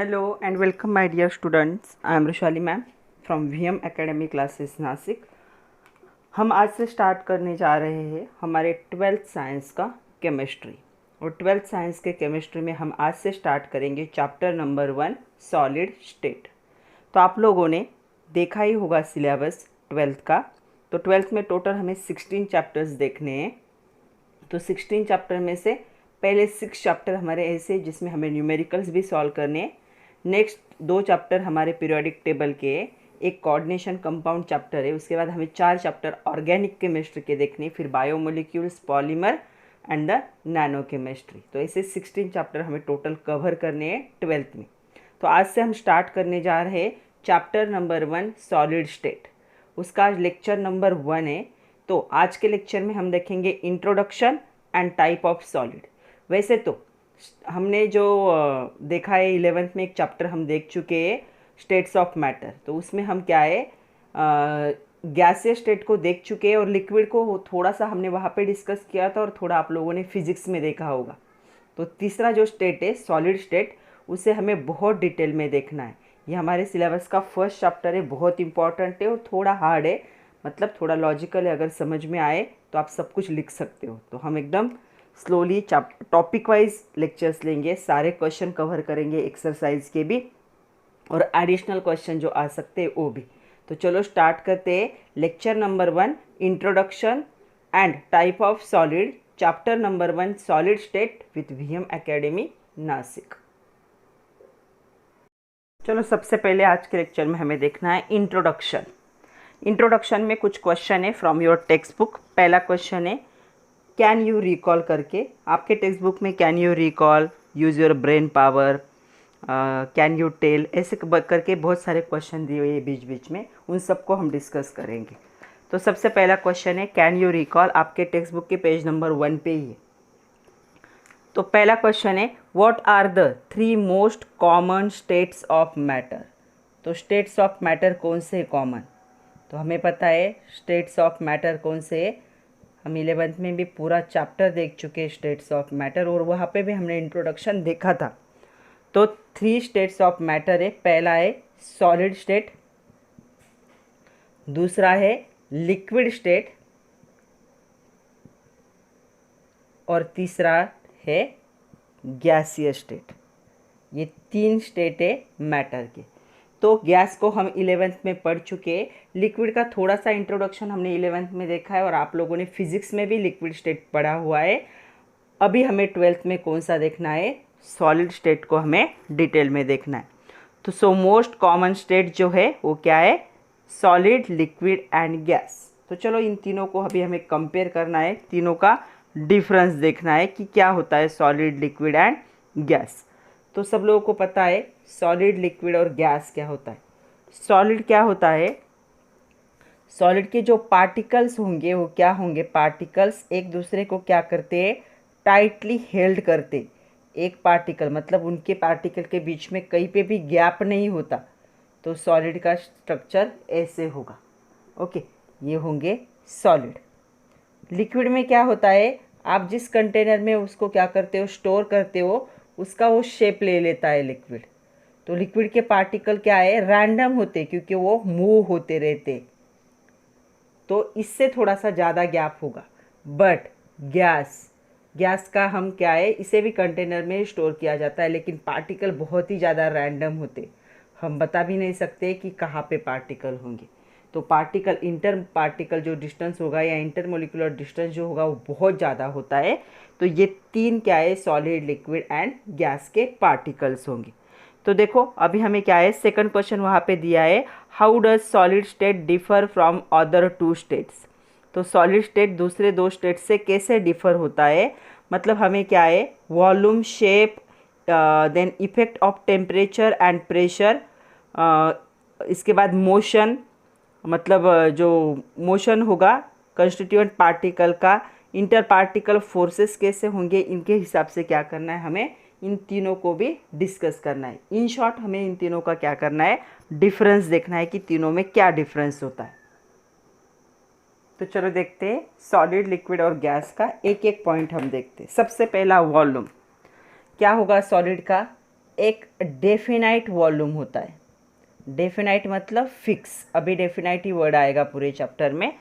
Hello and welcome my dear students. I am Rushali ma'am from VM Academy classes Nashik. हम आज से start करने जा रहे हैं हमारे 12th साइंस का केमिस्ट्री। और 12th साइंस के केमिस्ट्री में हम आज से स्टार्ट करेंगे चैप्टर नंबर 1 सॉलिड स्टेट। तो आप लोगों ने देखा ही होगा सिलेबस 12th का। तो 12th में टोटल हमें 16 चैप्टर्स देखने हैं। तो 16 चैप्टर में से पहले 6 चैप्टर हमारे ऐसे जिसमें हमें न्यूमेरिकल्स भी सॉल्व करने हैं। नेक्स्ट 2 चैप्टर हमारे पीरियोडिक टेबल के, एक कोऑर्डिनेशन कंपाउंड चैप्टर है। उसके बाद हमें 4 चैप्टर ऑर्गेनिक केमिस्ट्री के देखने, फिर biomolecules, polymer and the nano chemistry. तो ऐसे 16 चैप्टर हमें टोटल कवर करने हैं 12th में। तो आज से हम स्टार्ट करने जा रहे हैं चैप्टर नंबर 1 सॉलिड स्टेट। उसका आज लेक्चर नंबर 1 है। तो आज के लेक्चर में हम देखेंगे introduction and type of solid. वैसे तो हमने जो देखा है 11th में एक चैप्टर हम देख चुके हैं स्टेट्स ऑफ मैटर। तो उसमें हम क्या है गैसियस स्टेट को देख चुके हैं और लिक्विड को थोड़ा सा हमने वहाँ पे डिस्कस किया था और थोड़ा आप लोगों ने फिजिक्स में देखा होगा। तो तीसरा जो स्टेट है सॉलिड स्टेट, उसे हमें बहुत डिटेल में देखना है। ये हमारे सिलेबस का फर्स्ट चैप्टर है, बहुत इंपॉर्टेंट है और थोड़ा हार्ड है, मतलब थोड़ा लॉजिकल है। अगर समझ में आए तो आप सब कुछ लिख सकते हो। तो हम एकदम स्लोली टॉपिक वाइज लेक्चर्स लेंगे, सारे क्वेश्चन कवर करेंगे, एक्सरसाइज के भी और एडिशनल क्वेश्चन जो आ सकते हैं वो भी। तो चलो स्टार्ट करते हैं lecture number 1 introduction and type of solid, chapter number 1 solid state with VM academy Nashik. चलो सबसे पहले आज के लेक्चर में हमें देखना है इंट्रोडक्शन। इंट्रोडक्शन में कुछ क्वेश्चन है फ्रॉम योर टेक्स्ट बुक। पहला क्वेश्चन है कैन यू रिकॉल करके। आपके टेक्स्ट बुक में can you recall, use your brain power, can you tell, ऐसे करके बहुत सारे क्वेश्चन दिए हुए बीच बीच में, उन सबको हम डिस्कस करेंगे। तो सबसे पहला क्वेश्चन है कैन यू रिकॉल, आपके टेक्स्ट बुक के पेज नंबर 1 पे ही है। तो पहला क्वेश्चन है what are the 3 most common states of matter. तो स्टेट्स ऑफ मैटर कौन से कॉमन, तो हमें पता है स्टेट्स ऑफ मैटर कौन से है। हम 11th में भी पूरा चैप्टर देख चुके हैं स्टेट्स ऑफ मैटर और वहाँ पे भी हमने इंट्रोडक्शन देखा था। तो 3 स्टेट्स ऑफ मैटर है। पहला है सॉलिड स्टेट, दूसरा है लिक्विड स्टेट और तीसरा है गैसियस स्टेट। ये 3 स्टेट है मैटर के। तो गैस को हम 11th में पढ़ चुके हैं, लिक्विड का थोड़ा सा इंट्रोडक्शन हमने 11th में देखा है और आप लोगों ने फिजिक्स में भी लिक्विड स्टेट पढ़ा हुआ है। अभी हमें 12th में कौन सा देखना है, सॉलिड स्टेट को हमें डिटेल में देखना है। तो सो मोस्ट कॉमन स्टेट जो है वो क्या है, सॉलिड, लिक्विड एंड गैस। तो चलो इन तीनों को अभी हमें कंपेयर करना है, तीनों का डिफरेंस देखना है कि क्या होता है सॉलिड, लिक्विड एंड गैस। तो सब लोगों को पता है सॉलिड, लिक्विड और गैस क्या होता है। सॉलिड क्या होता है, सॉलिड के जो पार्टिकल्स होंगे वो क्या होंगे, पार्टिकल्स एक दूसरे को क्या करते हैं, टाइटली हेल्ड करते। एक पार्टिकल मतलब उनके पार्टिकल के बीच में कहीं पे भी गैप नहीं होता। तो सॉलिड का स्ट्रक्चर ऐसे होगा। ओके, ये होंगे सॉलिड। लिक्विड में क्या होता है, आप जिस कंटेनर में उसको क्या करते हो, स्टोर करते हो, उसका वो शेप ले लेता है लिक्विड। तो लिक्विड के पार्टिकल क्या है, रैंडम होते क्योंकि वो मूव होते रहते, तो इससे थोड़ा सा ज़्यादा गैप होगा। बट गैस का हम क्या है, इसे भी कंटेनर में स्टोर किया जाता है लेकिन पार्टिकल बहुत ही ज़्यादा रैंडम होते, हम बता भी नहीं सकते कि कहाँ पे पार्टिकल होंगे। तो पार्टिकल, इंटर पार्टिकल जो डिस्टेंस होगा या इंटर मोलिकुलर डिस्टेंस जो होगा वो बहुत ज़्यादा होता है। तो ये 3 क्या है, सॉलिड, लिक्विड एंड गैस के पार्टिकल्स होंगे। तो देखो अभी हमें क्या है, सेकंड क्वेश्चन वहाँ पे दिया है how does solid state differ from other 2 states. तो सॉलिड स्टेट दूसरे 2 स्टेट से कैसे डिफर होता है, मतलब हमें क्या है, volume, shape, then effect of temperature and pressure, इसके बाद मोशन, मतलब जो मोशन होगा कंस्टिट्यूएंट पार्टिकल का, इंटर पार्टिकल फोर्सेस कैसे होंगे, इनके हिसाब से क्या करना है, हमें इन तीनों को भी डिस्कस करना है। इन शॉर्ट हमें इन तीनों का क्या करना है, डिफरेंस देखना है कि तीनों में क्या डिफरेंस होता है। तो चलो देखते हैं सॉलिड, लिक्विड और गैस का एक एक पॉइंट हम देखते हैं। सबसे पहला वॉल्यूम क्या होगा सॉलिड का, एक डेफिनाइट वॉल्यूम होता है। डेफिनाइट मतलब फिक्स, अभी डेफिनाइट ही वर्ड आएगा पूरे चैप्टर में।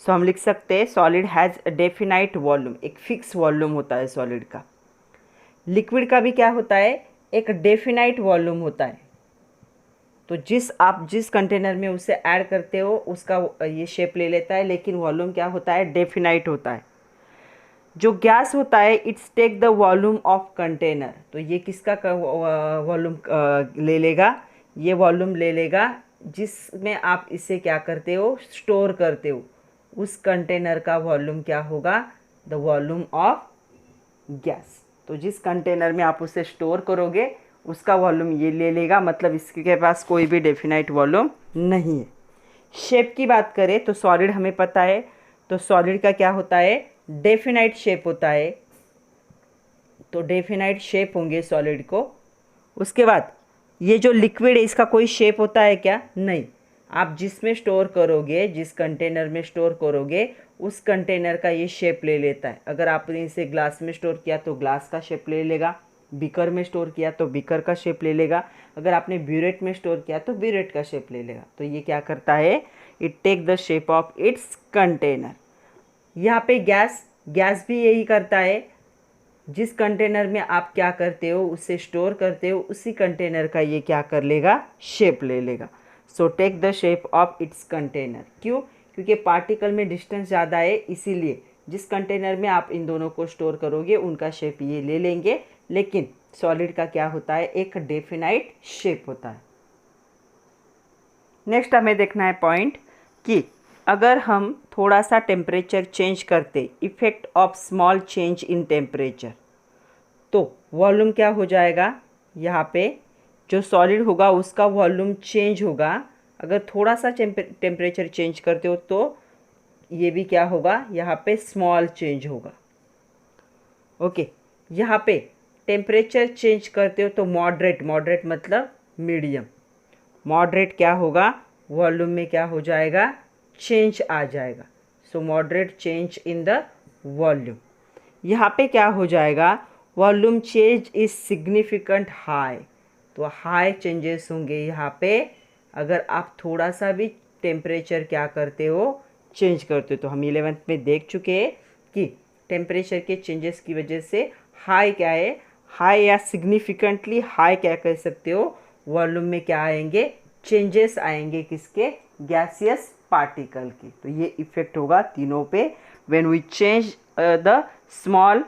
सो हम लिख सकते हैं solid has a definite volume, एक फिक्स वॉल्यूम होता है सॉलिड का। लिक्विड का भी क्या होता है, एक डेफिनाइट वॉल्यूम होता है। तो आप जिस कंटेनर में उसे ऐड करते हो उसका ये शेप ले लेता है, लेकिन वॉल्यूम क्या होता है, डेफिनाइट होता है। जो गैस होता है its take the volume of container, तो ये किसका वॉल्यूम ले लेगा, ये वॉल्यूम ले लेगा जिसमें आप इसे क्या करते हो, स्टोर करते हो। उस कंटेनर का वॉल्यूम क्या होगा, द वॉल्यूम ऑफ गैस। तो जिस कंटेनर में आप उसे स्टोर करोगे उसका वॉल्यूम ये ले लेगा, मतलब इसके पास कोई भी डेफिनाइट वॉल्यूम नहीं है। शेप की बात करें तो सॉलिड हमें पता है, तो सॉलिड का क्या होता है, डेफिनाइट शेप होता है। तो डेफिनाइट शेप होंगे सॉलिड को। उसके बाद ये जो लिक्विड है इसका कोई शेप होता है क्या, नहीं। आप जिसमें स्टोर करोगे, जिस कंटेनर में स्टोर करोगे उस कंटेनर का ये शेप ले लेता है। अगर आपने इसे ग्लास में स्टोर किया तो ग्लास का शेप ले लेगा, बीकर में स्टोर किया तो बीकर का शेप ले लेगा, अगर आपने ब्यूरेट में स्टोर किया तो ब्यूरेट का शेप ले लेगा। तो ये क्या करता है, it take the shape of its container. यहाँ पे गैस भी यही करता है, जिस कंटेनर में आप क्या करते हो उसे स्टोर करते हो उसी कंटेनर का ये क्या कर लेगा, शेप ले लेगा। So take the shape of its container. क्यों, क्योंकि पार्टिकल में डिस्टेंस ज़्यादा है, इसीलिए जिस कंटेनर में आप इन दोनों को स्टोर करोगे उनका शेप ये ले लेंगे। लेकिन सॉलिड का क्या होता है, एक डेफिनाइट शेप होता है। नेक्स्ट हमें देखना है पॉइंट कि अगर हम थोड़ा सा टेम्परेचर चेंज करते, effect of small change in temperature, तो वॉल्यूम क्या हो जाएगा, यहाँ पे जो सॉलिड होगा उसका वॉल्यूम चेंज होगा। अगर थोड़ा सा टेम्परेचर चेंज करते हो तो ये भी क्या होगा, यहाँ पे स्मॉल चेंज होगा। ओके, यहाँ पे टेम्परेचर चेंज करते हो तो मॉडरेट मतलब मीडियम, मॉडरेट क्या होगा, वॉल्यूम में क्या हो जाएगा, चेंज आ जाएगा। So moderate change in the volume. यहाँ पे क्या हो जाएगा, volume change is significant high, तो हाई चेंजेस होंगे यहाँ पे अगर आप थोड़ा सा भी टेम्परेचर क्या करते हो, चेंज करते हो। तो हम 11th में देख चुके हैं कि टेम्परेचर के चेंजेस की वजह से हाई क्या है, हाई या सिग्निफिकेंटली हाई क्या कह सकते हो, वॉल्यूम में क्या आएंगे, चेंजेस आएंगे, किसके, गैसियस पार्टिकल की। तो ये इफेक्ट होगा तीनों पे when we change the small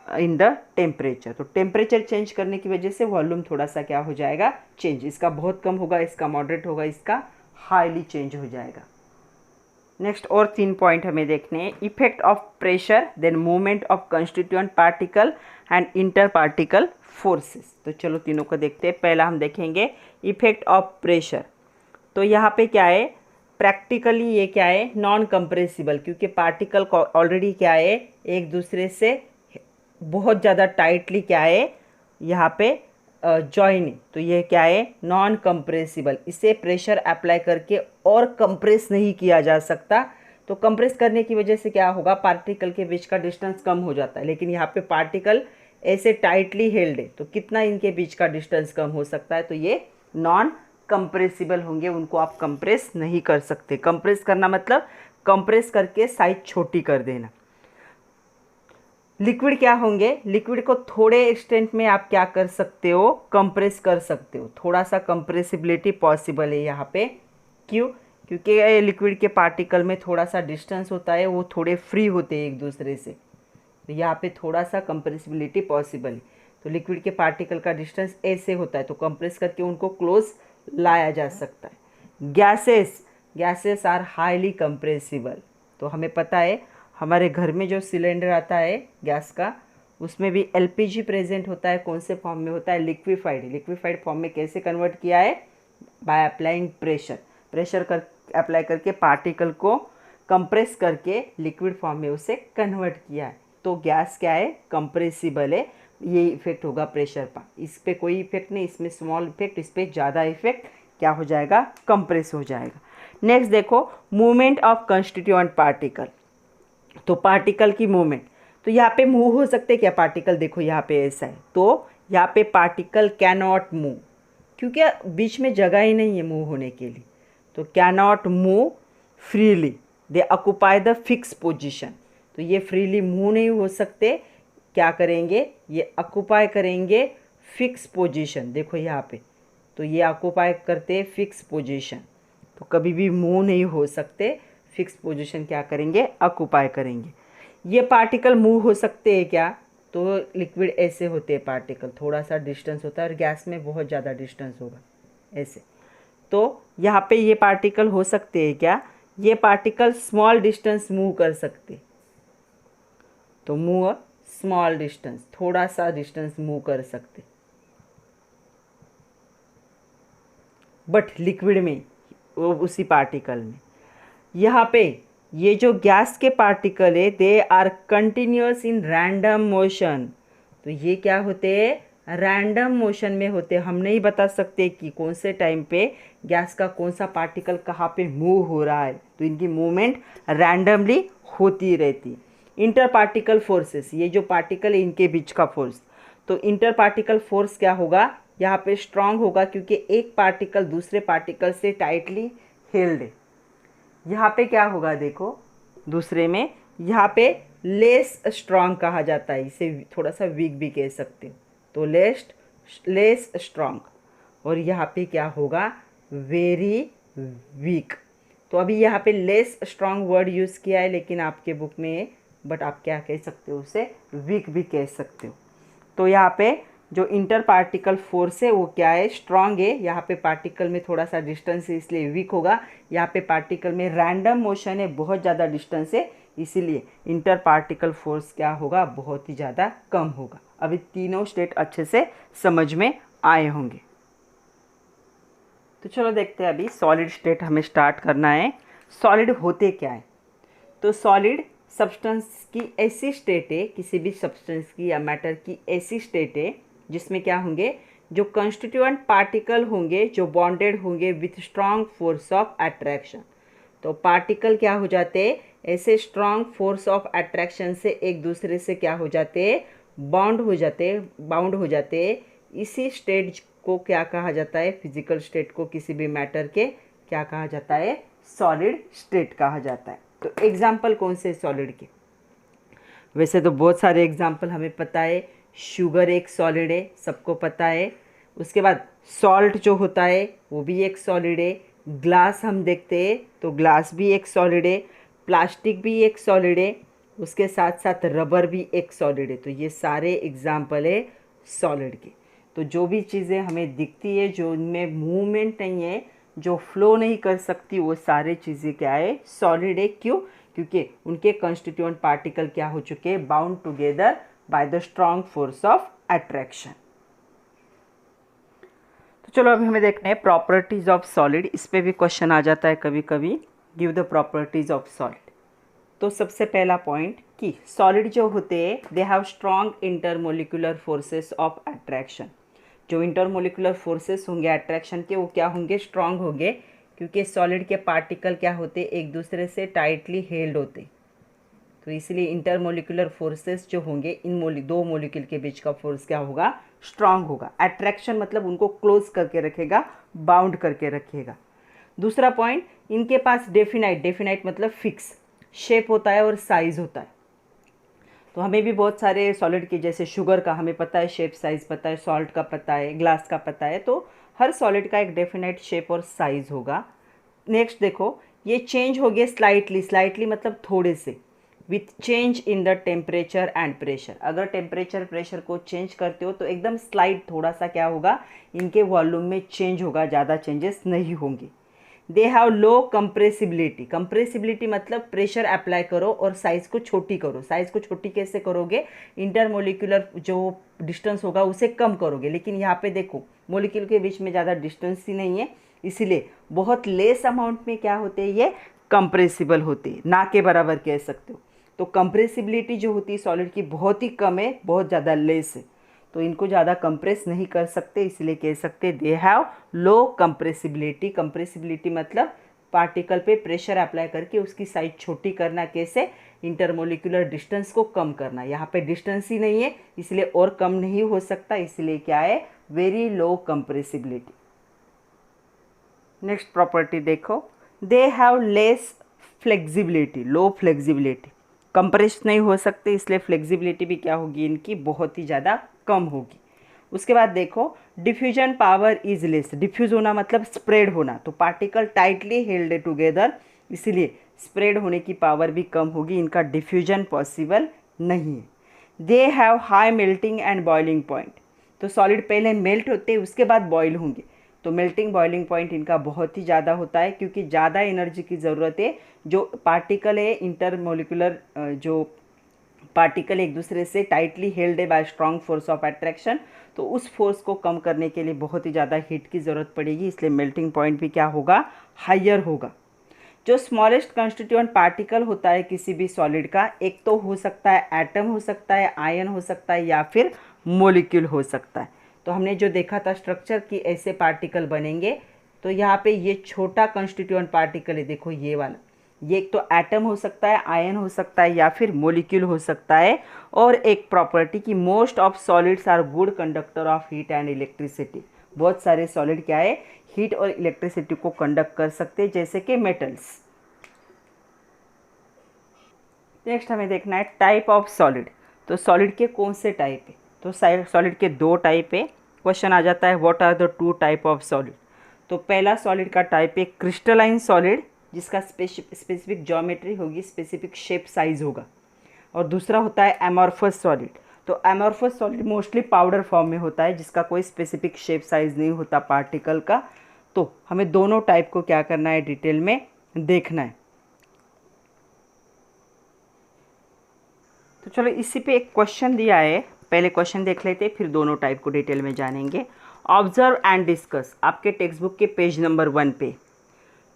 in the temperature. तो टेम्परेचर चेंज करने की वजह से वॉल्यूम थोड़ा सा क्या हो जाएगा, चेंज, इसका बहुत कम होगा, इसका मॉडरेट होगा, इसका हाईली चेंज हो जाएगा। नेक्स्ट और 3 पॉइंट हमें देखने हैं, effect of pressure, then movement of constituent particle and inter particle forces. तो चलो तीनों को देखते हैं। पहला हम देखेंगे इफेक्ट ऑफ प्रेशर। तो यहाँ पे क्या है, प्रैक्टिकली ये क्या है, नॉन कंप्रेसिबल, क्योंकि पार्टिकल ऑलरेडी क्या है, एक दूसरे से बहुत ज़्यादा टाइटली क्या है यहाँ पे जॉइनिंग। तो ये क्या है, नॉन कंप्रेसिबल, इसे प्रेशर अप्लाई करके और कंप्रेस नहीं किया जा सकता। तो कंप्रेस करने की वजह से क्या होगा, पार्टिकल के बीच का डिस्टेंस कम हो जाता है, लेकिन यहाँ पे पार्टिकल ऐसे टाइटली हेल्ड है तो कितना इनके बीच का डिस्टेंस कम हो सकता है, तो ये नॉन कंप्रेसिबल होंगे, उनको आप कंप्रेस नहीं कर सकते। कंप्रेस करना मतलब कंप्रेस करके साइज छोटी कर देना। लिक्विड क्या होंगे, लिक्विड को थोड़े एक्सटेंट में आप क्या कर सकते हो, कंप्रेस कर सकते हो, थोड़ा सा कंप्रेसिबिलिटी पॉसिबल है यहाँ पे। क्यों, क्योंकि लिक्विड के पार्टिकल में थोड़ा सा डिस्टेंस होता है, वो थोड़े फ्री होते हैं एक दूसरे से, तो यहाँ पे थोड़ा सा कंप्रेसिबिलिटी पॉसिबल है। तो लिक्विड के पार्टिकल का डिस्टेंस ऐसे होता है, तो कंप्रेस करके उनको क्लोज लाया जा सकता है। Gases are highly compressible. तो हमें पता है हमारे घर में जो सिलेंडर आता है गैस का, उसमें भी एलपीजी प्रेजेंट होता है, कौन से फॉर्म में होता है, लिक्विफाइड फॉर्म में। कैसे कन्वर्ट किया है, बाय अप्लाइंग प्रेशर अप्लाई करके पार्टिकल को कंप्रेस करके लिक्विड फॉर्म में उसे कन्वर्ट किया है। तो गैस क्या है, कंप्रेसिबल है, ये इफेक्ट होगा प्रेशर पर। इस पर कोई इफेक्ट नहीं, इसमें स्मॉल इफेक्ट, इस पर ज़्यादा इफेक्ट क्या हो जाएगा, कंप्रेस हो जाएगा। नेक्स्ट देखो, मूवमेंट ऑफ कंस्टिट्यूएंट पार्टिकल। तो पार्टिकल की मूवमेंट, तो यहाँ पे मूव हो सकते क्या पार्टिकल, देखो यहाँ पे ऐसा है, तो यहाँ पे पार्टिकल कैन नॉट मूव, क्योंकि बीच में जगह ही नहीं है मूव होने के लिए। तो can not move freely, they occupy the fix position. तो ये फ्रीली मूव नहीं हो सकते, क्या करेंगे, ये ऑक्यूपाई करेंगे फिक्स पोजीशन। देखो यहाँ पे, तो ये ऑक्यूपाई करते हैं फिक्स पोजीशन, तो कभी भी मूव नहीं हो सकते, फिक्स पोजीशन क्या करेंगे, ऑक्यूपाई करेंगे। ये पार्टिकल मूव हो सकते हैं क्या, तो लिक्विड ऐसे होते हैं पार्टिकल, थोड़ा सा डिस्टेंस होता है, और गैस में बहुत ज़्यादा डिस्टेंस होगा ऐसे। तो यहाँ पे ये पार्टिकल हो सकते हैं क्या, ये पार्टिकल स्मॉल डिस्टेंस मूव कर सकते, तो मूव स्मॉल डिस्टेंस, थोड़ा सा डिस्टेंस मूव कर सकते, बट लिक्विड में, वो उसी पार्टिकल में। यहाँ पे ये जो गैस के पार्टिकल है, they are continuous in random motion. तो ये क्या होते हैं, रैंडम मोशन में होते हैं। हम नहीं बता सकते कि कौन से टाइम पे गैस का कौन सा पार्टिकल कहाँ पे मूव हो रहा है, तो इनकी मूवमेंट रैंडमली होती रहती। इंटर पार्टिकल फोर्सेस, ये जो पार्टिकल है इनके बीच का फोर्स, तो इंटर पार्टिकल फोर्स क्या होगा, यहाँ पे स्ट्रांग होगा, क्योंकि एक पार्टिकल दूसरे पार्टिकल से टाइटली हेल्ड है। यहाँ पे क्या होगा, देखो दूसरे में, यहाँ पे लेस स्ट्रांग कहा जाता है, इसे थोड़ा सा वीक भी कह सकते हो, तो लेस स्ट्रांग। और यहाँ पे क्या होगा, वेरी वीक। तो अभी यहाँ पे लेस स्ट्रांग वर्ड यूज़ किया है लेकिन आपके बुक में, बट आप क्या कह सकते हो, उसे वीक भी कह सकते हो। तो यहाँ पे जो इंटर पार्टिकल फोर्स है वो क्या है, स्ट्रांग है। यहाँ पे पार्टिकल में थोड़ा सा डिस्टेंस है इसलिए वीक होगा। यहाँ पे पार्टिकल में रैंडम मोशन है, बहुत ज़्यादा डिस्टेंस है, इसीलिए इंटर पार्टिकल फोर्स क्या होगा, बहुत ही ज़्यादा कम होगा। अभी तीनों स्टेट अच्छे से समझ में आए होंगे। तो चलो देखते हैं, अभी सॉलिड स्टेट हमें स्टार्ट करना है। सॉलिड होते क्या है, तो सॉलिड सब्सटेंस की ऐसी स्टेट है, किसी भी सब्सटेंस की या मैटर की ऐसी स्टेट है जिसमें क्या होंगे, जो कंस्टिट्यूएंट पार्टिकल होंगे जो बॉन्डेड होंगे with strong force of attraction. तो पार्टिकल क्या हो जाते हैं, ऐसे स्ट्रॉन्ग फोर्स ऑफ अट्रैक्शन से एक दूसरे से क्या हो जाते हैं, बाउंड हो जाते हैं। इसी स्टेट को क्या कहा जाता है, फिजिकल स्टेट को किसी भी मैटर के क्या कहा जाता है, सॉलिड स्टेट कहा जाता है। तो एग्जाम्पल कौन से सॉलिड के, वैसे तो बहुत सारे एग्जाम्पल हमें पता है। शुगर एक सॉलिड है, सबको पता है। उसके बाद सॉल्ट जो होता है वो भी एक सॉलिड है। ग्लास हम देखते हैं तो ग्लास भी एक सॉलिड है। प्लास्टिक भी एक सॉलिड है। उसके साथ साथ रबर भी एक सॉलिड है। तो ये सारे एग्जाम्पल है सॉलिड के। तो जो भी चीज़ें हमें दिखती है, जो इनमें मूवमेंट नहीं है, जो फ्लो नहीं कर सकती, वो सारे चीज़ें क्या है, सॉलिड है। क्यों, क्योंकि उनके कंस्टिट्यूएंट पार्टिकल क्या हो चुके हैं, bound together by the strong force of attraction. तो चलो अभी हमें देखना है प्रॉपर्टीज ऑफ सॉलिड। इस पे भी क्वेश्चन आ जाता है कभी कभी, give the properties of solid. तो सबसे पहला पॉइंट कि सॉलिड जो होते हैं they have strong intermolecular forces of attraction. जो इंटरमोलिकुलर फोर्सेस होंगे अट्रैक्शन के, वो क्या होंगे, स्ट्रॉन्ग होंगे, क्योंकि सॉलिड के पार्टिकल क्या होते, एक दूसरे से टाइटली हेल्ड होते। तो इसलिए इंटरमोलिकुलर फोर्सेस जो होंगे, इन दो मोलिक्यूल के बीच का फोर्स क्या होगा, स्ट्रांग होगा। अट्रैक्शन मतलब उनको क्लोज करके रखेगा, बाउंड करके रखेगा। दूसरा पॉइंट, इनके पास डेफिनाइट मतलब फिक्स शेप होता है और साइज होता है। तो हमें भी बहुत सारे सॉलिड के, जैसे शुगर का हमें पता है, शेप साइज पता है, सॉल्ट का पता है, ग्लास का पता है। तो हर सॉलिड का एक डेफिनेट शेप और साइज होगा। नेक्स्ट देखो, ये चेंज हो गए स्लाइटली मतलब थोड़े से, with change in the temperature and pressure. अगर टेम्परेचर प्रेशर को चेंज करते हो तो एकदम स्लाइट थोड़ा सा क्या होगा, इनके वॉल्यूम में चेंज होगा, ज़्यादा चेंजेस नहीं होंगे। दे हैव लो कंप्रेसिबिलिटी मतलब प्रेशर अप्लाई करो और साइज़ को छोटी करो। साइज़ को छोटी कैसे करोगे, इंटरमोलिकुलर जो डिस्टेंस होगा उसे कम करोगे। लेकिन यहाँ पे देखो मोलिक्यूल के बीच में ज़्यादा डिस्टेंस ही नहीं है, इसीलिए बहुत लेस अमाउंट में क्या होते हैं, ये कंप्रेसिबल होते हैं, ना के बराबर कह सकते हो। तो कंप्रेसिबिलिटी जो होती है सॉलिड की बहुत ही कम है, बहुत ज़्यादा लेस है, तो इनको ज़्यादा कंप्रेस नहीं कर सकते, इसलिए कह सकते they have low compressibility. Compressibility मतलब पार्टिकल पे प्रेशर अप्लाई करके उसकी साइज छोटी करना, कैसे, इंटरमोलिकुलर डिस्टेंस को कम करना। यहाँ पे डिस्टेंस ही नहीं है इसलिए और कम नहीं हो सकता, इसलिए क्या है, very low compressibility. Next property देखो, they have less flexibility, low flexibility, compress नहीं हो सकते इसलिए फ्लेक्सिबिलिटी भी क्या होगी इनकी, बहुत ही ज़्यादा कम होगी। उसके बाद देखो, diffusion power is less, diffuse होना मतलब स्प्रेड होना, तो पार्टिकल टाइटली हेल्ड टुगेदर, इसीलिए स्प्रेड होने की पावर भी कम होगी, इनका डिफ्यूजन पॉसिबल नहीं है। They have high melting and boiling point, तो सॉलिड पहले मेल्ट होते उसके बाद बॉयल होंगे, तो मेल्टिंग बॉइलिंग पॉइंट इनका बहुत ही ज़्यादा होता है क्योंकि ज़्यादा एनर्जी की ज़रूरत है। जो पार्टिकल है इंटरमोलिकुलर, जो पार्टिकल एक दूसरे से टाइटली हेल्ड है bye strong force of attraction, तो उस फोर्स को कम करने के लिए बहुत ही ज़्यादा हीट की ज़रूरत पड़ेगी, इसलिए मेल्टिंग पॉइंट भी क्या होगा, हायर होगा। जो स्मॉलेस्ट कंस्टिट्यूएंट पार्टिकल होता है किसी भी सॉलिड का, एक तो हो सकता है एटम हो सकता है, आयन हो सकता है, या फिर मोलिक्यूल हो सकता है। तो हमने जो देखा था स्ट्रक्चर कि ऐसे पार्टिकल बनेंगे, तो यहाँ पे ये छोटा कंस्टिट्यूएंट पार्टिकल है, देखो ये वाला, ये एक तो एटम हो सकता है, आयन हो सकता है, या फिर मोलिक्यूल हो सकता है। और एक प्रॉपर्टी कि most of solids are good conductor of heat and electricity, बहुत सारे सॉलिड क्या है, हीट और इलेक्ट्रिसिटी को कंडक्ट कर सकते हैं, जैसे कि मेटल्स। नेक्स्ट हमें देखना है टाइप ऑफ सॉलिड, तो सॉलिड के कौन से टाइप है, तो सॉलिड के दो टाइप है। क्वेश्चन आ जाता है what are the two type of solid. तो पहला सॉलिड का टाइप है क्रिस्टलाइन सॉलिड, जिसका स्पेसिफिक ज्योमेट्री होगी, स्पेसिफिक शेप साइज होगा। और दूसरा होता है एमॉर्फस सॉलिड, तो amorphous solid mostly powder form में होता है, जिसका कोई स्पेसिफिक शेप साइज नहीं होता पार्टिकल का। तो हमें दोनों टाइप को क्या करना है, डिटेल में देखना है। तो चलो इसी पे एक क्वेश्चन दिया है, पहले क्वेश्चन देख लेते हैं फिर दोनों टाइप को डिटेल में जानेंगे। ऑब्जर्व एंड डिस्कस, आपके टेक्स्ट बुक के पेज नंबर 1 पे।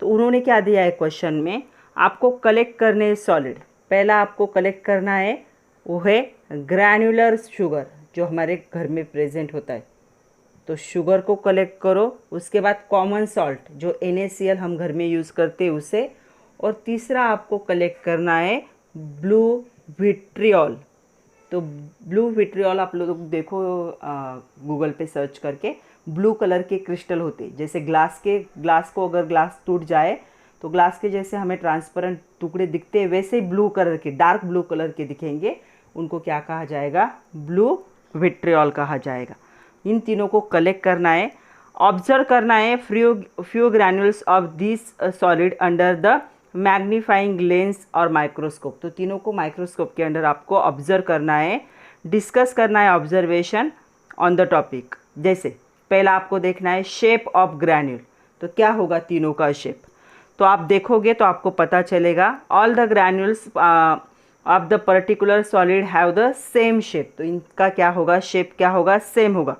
तो उन्होंने क्या दिया है क्वेश्चन में, आपको कलेक्ट करने सॉलिड, पहला आपको कलेक्ट करना है वो है ग्रैन्युलर शुगर, जो हमारे घर में प्रेजेंट होता है, तो शुगर को कलेक्ट करो। उसके बाद कॉमन सॉल्ट, जो NaCl हम घर में यूज़ करते हैं उसे। और तीसरा आपको कलेक्ट करना है ब्लू विट्रियोल, तो ब्लू विट्रियोल आप लोग देखो गूगल पे सर्च करके, ब्लू कलर के क्रिस्टल होते, जैसे ग्लास को अगर ग्लास टूट जाए तो ग्लास के जैसे हमें ट्रांसपेरेंट टुकड़े दिखते हैं, वैसे ही ब्लू कलर के, डार्क ब्लू कलर के दिखेंगे, उनको क्या कहा जाएगा, ब्लू विट्रियोल कहा जाएगा। इन तीनों को कलेक्ट करना है, ऑब्जर्व करना है few granules of this solid under the magnifying lens और माइक्रोस्कोप, तो तीनों को माइक्रोस्कोप के अंदर आपको ऑब्जर्व करना है, डिस्कस करना है ऑब्जर्वेशन ऑन द टॉपिक। जैसे पहला आपको देखना है शेप ऑफ ग्रैन्यूल, तो क्या होगा तीनों का शेप, तो आप देखोगे तो आपको पता चलेगा all the granules of the particular solid have the same shape, तो इनका क्या होगा, शेप क्या होगा, सेम होगा।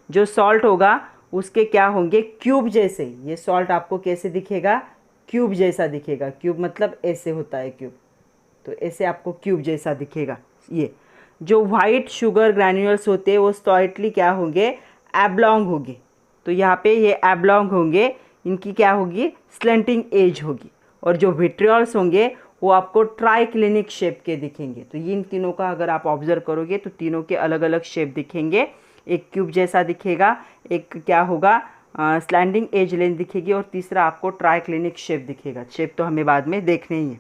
जो सॉल्ट होगा उसके क्या होंगे, क्यूब जैसे, ये सॉल्ट आपको कैसे दिखेगा, क्यूब जैसा दिखेगा, क्यूब मतलब ऐसे होता है क्यूब, तो ऐसे आपको क्यूब जैसा दिखेगा। ये जो वाइट शुगर ग्रैन्यूल्स होते हैं वो स्लाइटली क्या होंगे, एब्लॉन्ग होंगे, तो यहाँ पे ये एब्लॉन्ग होंगे, इनकी क्या होगी, स्लेंटिंग एज होगी। और जो विट्रियोल्स होंगे वो आपको ट्राइक्लिनिक शेप के दिखेंगे, तो इन तीनों का अगर आप ऑब्जर्व करोगे तो तीनों के अलग अलग शेप दिखेंगे, एक क्यूब जैसा दिखेगा, एक क्या होगा स्लैंडिंग एज लेंथ दिखेगी, और तीसरा आपको ट्राइक्लिनिक शेप दिखेगा। शेप तो हमें बाद में देखने ही है।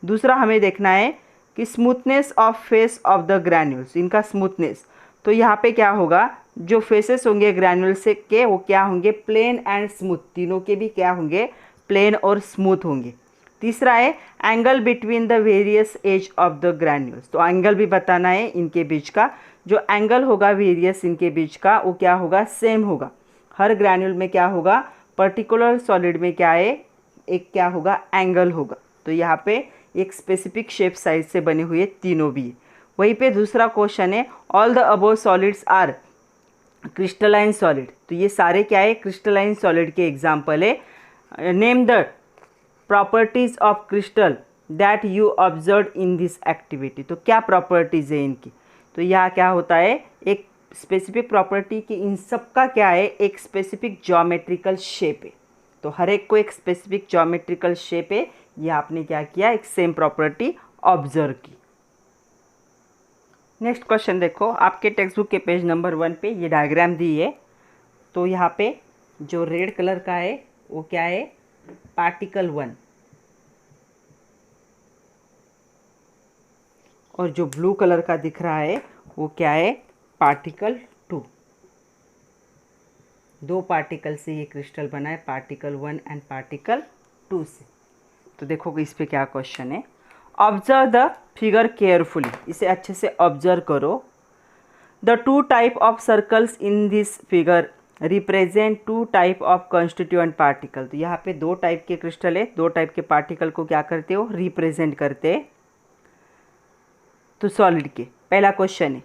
दूसरा हमें देखना है कि smoothness of face of the granules, इनका स्मूथनेस, तो यहाँ पे क्या होगा, जो फेसेस होंगे ग्रैन्यूल्स के वो क्या होंगे, प्लेन एंड स्मूथ, तीनों के भी क्या होंगे, प्लेन और स्मूथ होंगे। तीसरा है angle between the various edge of the granules, तो एंगल भी बताना है इनके बीच का, जो एंगल होगा वेरियस इनके बीच का वो क्या होगा, सेम होगा। हर ग्रैन्यूल में क्या होगा, पर्टिकुलर सॉलिड में क्या है, एक क्या होगा, एंगल होगा, तो यहाँ पे एक स्पेसिफिक शेप साइज से बने हुए तीनों भी है। वहीं पे दूसरा क्वेश्चन है all the above solids are crystalline solid, तो ये सारे क्या है, क्रिस्टलाइन सॉलिड के एग्जाम्पल है। Name the properties of crystal that you observe in this activity, तो क्या प्रॉपर्टीज है इनकी, तो यहाँ क्या होता है, एक स्पेसिफिक प्रॉपर्टी कि इन सब का क्या है, एक स्पेसिफिक ज्योमेट्रिकल शेप है, तो हर एक को एक स्पेसिफिक ज्योमेट्रिकल शेप है, ये आपने क्या किया, एक सेम प्रॉपर्टी ऑब्जर्व की। नेक्स्ट क्वेश्चन देखो, आपके टेक्स्ट बुक के पेज नंबर 1 पे ये डायग्राम दी है। तो यहाँ पे जो रेड कलर का है वो क्या है, पार्टिकल 1, और जो ब्लू कलर का दिख रहा है वो क्या है, पार्टिकल 2। दो पार्टिकल से ये क्रिस्टल बना है, पार्टिकल 1 एंड पार्टिकल 2 से। तो देखो इस पे क्या क्वेश्चन है, ऑब्जर्व द फिगर केयरफुली, इसे अच्छे से ऑब्जर्व करो। The two type of circles in this figure represent two type of constituent particle. तो यहाँ पे दो टाइप के क्रिस्टल है, दो टाइप के पार्टिकल को क्या करते हो, रिप्रेजेंट करते हैं। तो सॉलिड के पहला क्वेश्चन है,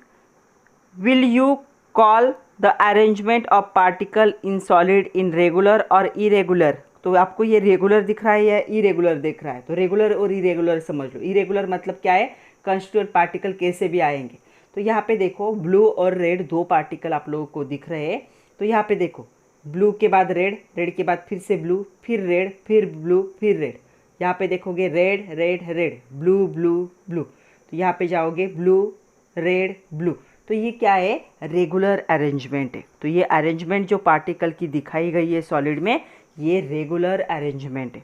will you call the arrangement of particle in solid in regular और इरेगुलर। तो आपको ये रेगुलर दिख रहा है या इरेगुलर दिख रहा है, तो रेगुलर और इरेगुलर समझ लो। इरेगुलर मतलब क्या है, कंस्टिट्यूएंट पार्टिकल कैसे भी आएंगे। तो यहाँ पे देखो ब्लू और रेड दो पार्टिकल आप लोगों को दिख रहे हैं। तो यहाँ पे देखो ब्लू के बाद रेड, रेड के बाद फिर से ब्लू, फिर रेड, फिर ब्लू, फिर रेड। यहाँ पे देखोगे red red red, blue blue blue. तो यहाँ पे जाओगे ब्लू रेड ब्लू। तो ये क्या है, रेगुलर अरेंजमेंट है। तो ये अरेंजमेंट जो पार्टिकल की दिखाई गई है सॉलिड में, ये रेगुलर अरेंजमेंट है।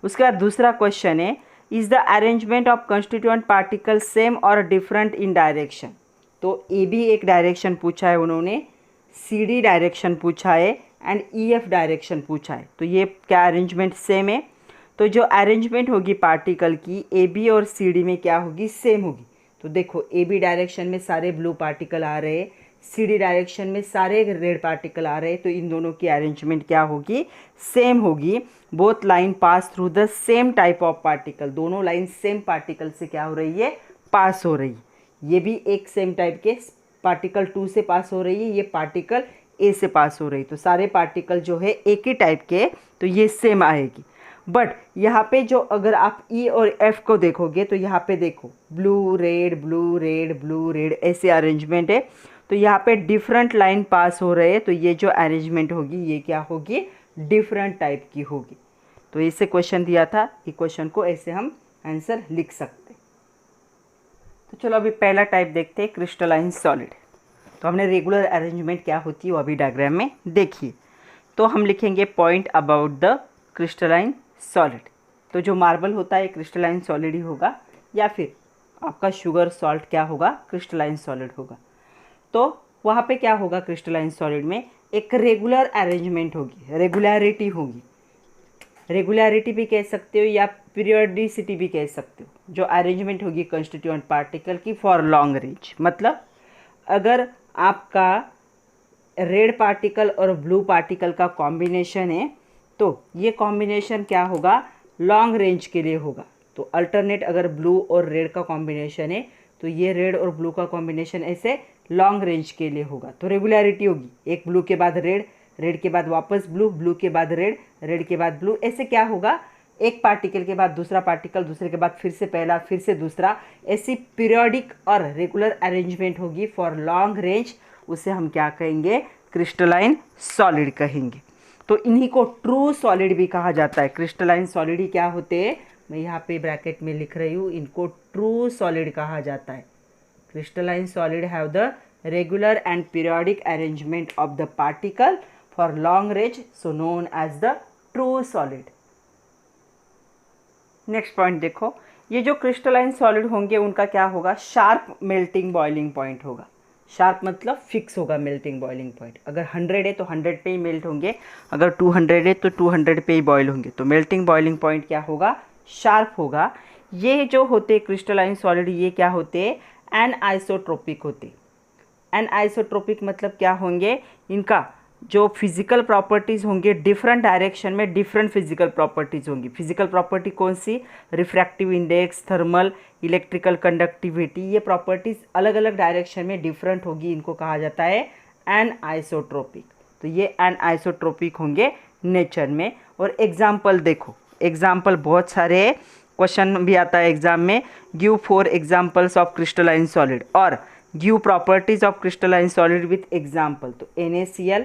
उसके बाद दूसरा क्वेश्चन है, is the arrangement of constituent particle same और डिफरेंट इन डायरेक्शन। तो ए बी एक डायरेक्शन पूछा है उन्होंने, सी डी डायरेक्शन पूछा है एंड ई एफ डायरेक्शन पूछा है। तो ये क्या अरेंजमेंट सेम है। तो जो अरेंजमेंट होगी पार्टिकल की ए बी और सी डी में क्या होगी, सेम होगी। तो देखो ए बी डायरेक्शन में सारे ब्लू पार्टिकल आ रहे हैं, सी डी डायरेक्शन में सारे रेड पार्टिकल आ रहे हैं। तो इन दोनों की अरेंजमेंट क्या होगी, सेम होगी। Both line pass through the same type of particle, दोनों लाइन सेम पार्टिकल से क्या हो रही है, पास हो रही है। ये भी एक सेम टाइप के पार्टिकल 2 से पास हो रही है, ये पार्टिकल ए से पास हो रही है। तो सारे पार्टिकल जो है एक ही टाइप के, तो ये सेम आएगी। बट यहाँ पे जो अगर आप ई और एफ को देखोगे तो यहाँ पे देखो blue red blue red blue red ऐसे अरेंजमेंट है। तो यहाँ पे डिफरेंट लाइन पास हो रहे हैं। तो ये जो अरेंजमेंट होगी ये क्या होगी, डिफरेंट टाइप की होगी। तो ऐसे क्वेश्चन दिया था, ये क्वेश्चन को ऐसे हम आंसर लिख सकते। तो चलो अभी पहला टाइप देखते हैं, क्रिस्टलाइन सॉलिड। तो हमने रेगुलर अरेंजमेंट क्या होती है वो अभी डायग्राम में देखिए। तो हम लिखेंगे point about the crystalline solid. तो जो मार्बल होता है क्रिस्टलाइन सॉलिड ही होगा, या फिर आपका शुगर सॉल्ट क्या होगा, क्रिस्टलाइन सॉलिड होगा। तो वहाँ पे क्या होगा, क्रिस्टलाइन सॉलिड में एक रेगुलर अरेंजमेंट होगी, रेगुलरिटी होगी। रेगुलरिटी भी कह सकते हो या पीरियोडिसिटी भी कह सकते हो। जो अरेंजमेंट होगी कंस्टिट्यूएंट पार्टिकल की फॉर लॉन्ग रेंज, मतलब अगर आपका रेड पार्टिकल और ब्लू पार्टिकल का कॉम्बिनेशन है तो ये कॉम्बिनेशन क्या होगा, लॉन्ग रेंज के लिए होगा। तो अल्टरनेट अगर ब्लू और रेड का कॉम्बिनेशन है तो ये रेड और ब्लू का कॉम्बिनेशन ऐसे लॉन्ग रेंज के लिए होगा। तो रेगुलरिटी होगी, एक ब्लू के बाद रेड, रेड के बाद वापस ब्लू, ब्लू के बाद रेड, रेड के बाद ब्लू, ऐसे क्या होगा, एक पार्टिकल के बाद दूसरा पार्टिकल, दूसरे के बाद फिर से पहला, फिर से दूसरा, ऐसी पीरियोडिक और रेगुलर अरेंजमेंट होगी फॉर लॉन्ग रेंज। उसे हम क्या कहेंगे, क्रिस्टलाइन सॉलिड कहेंगे। तो इन्हीं को ट्रू सॉलिड भी कहा जाता है। क्रिस्टलाइन सॉलिड ही क्या होते हैं, मैं यहाँ पे ब्रैकेट में लिख रही हूँ, इनको ट्रू सॉलिड कहा जाता है। Crystalline solid have the regular and periodic arrangement of the particle for long range, so known as the true solid. Next point देखो, ये जो क्रिस्टलाइन सॉलिड होंगे उनका क्या होगा, शार्प मेल्टिंग बॉइलिंग पॉइंट होगा। शार्प मतलब फिक्स होगा मेल्टिंग बॉइलिंग पॉइंट। अगर 100 है तो 100 पे ही मेल्ट होंगे, अगर 200 है तो 200 पे ही बॉयल होंगे। तो मेल्टिंग बॉइलिंग पॉइंट क्या होगा, शार्प होगा। ये जो होते क्रिस्टलाइन सॉलिड ये क्या होते, एनआइसोट्रोपिक होते। एनआइसोट्रोपिक मतलब क्या होंगे, इनका जो फिजिकल प्रॉपर्टीज़ होंगे डिफरेंट डायरेक्शन में डिफरेंट फिजिकल प्रॉपर्टीज़ होंगी। फिजिकल प्रॉपर्टी कौन सी, refractive index, thermal, electrical conductivity, ये प्रॉपर्टीज़ अलग अलग डायरेक्शन में डिफरेंट होगी, इनको कहा जाता है एनआइसोट्रोपिक। तो ये एनआइसोट्रोपिक होंगे नेचर में। और एग्जाम्पल देखो, एग्जाम्पल बहुत सारे क्वेश्चन भी आता है एग्जाम में, give 4 examples of crystalline solid और give properties of crystalline solid with example. तो NaCl,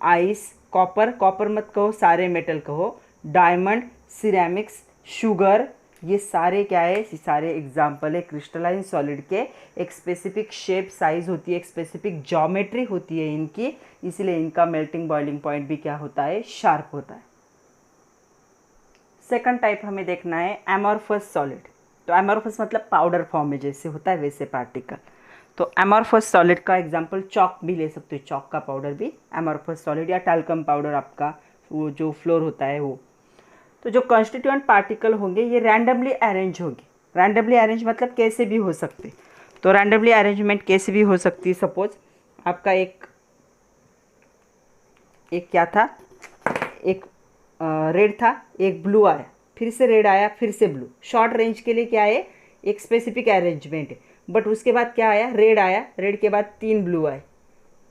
आइस, कॉपर, कॉपर मत कहो सारे मेटल कहो, डायमंड, सिरेमिक्स, शुगर, ये सारे क्या है, ये सारे एग्जाम्पल है क्रिस्टलाइन सॉलिड के। एक स्पेसिफिक शेप साइज होती है, एक स्पेसिफिक ज्योमेट्री होती है इनकी, इसलिए इनका मेल्टिंग बॉइलिंग पॉइंट भी क्या होता है, शार्प होता है। सेकंड टाइप हमें देखना है एमॉर्फस सॉलिड। तो एमॉर्फस मतलब पाउडर फॉर्म में जैसे होता है वैसे पार्टिकल। तो एमॉर्फस सॉलिड का एग्जांपल चॉक भी ले सकते हो, चॉक का पाउडर भी एमॉर्फस सॉलिड, या टैल्कम पाउडर आपका वो जो फ्लोर होता है वो। तो जो कॉन्स्टिट्यूएंट पार्टिकल होंगे ये रैंडमली अरेंज होंगे। रैंडमली अरेंज मतलब कैसे भी हो सकते। तो रैंडमली अरेंजमेंट कैसे भी हो सकती है। सपोज आपका एक क्या था, एक रेड था, एक ब्लू आया, फिर से रेड आया, फिर से ब्लू। शॉर्ट रेंज के लिए क्या है, एक स्पेसिफिक अरेंजमेंट है। बट उसके बाद क्या आया, रेड आया, रेड के बाद 3 ब्लू आए।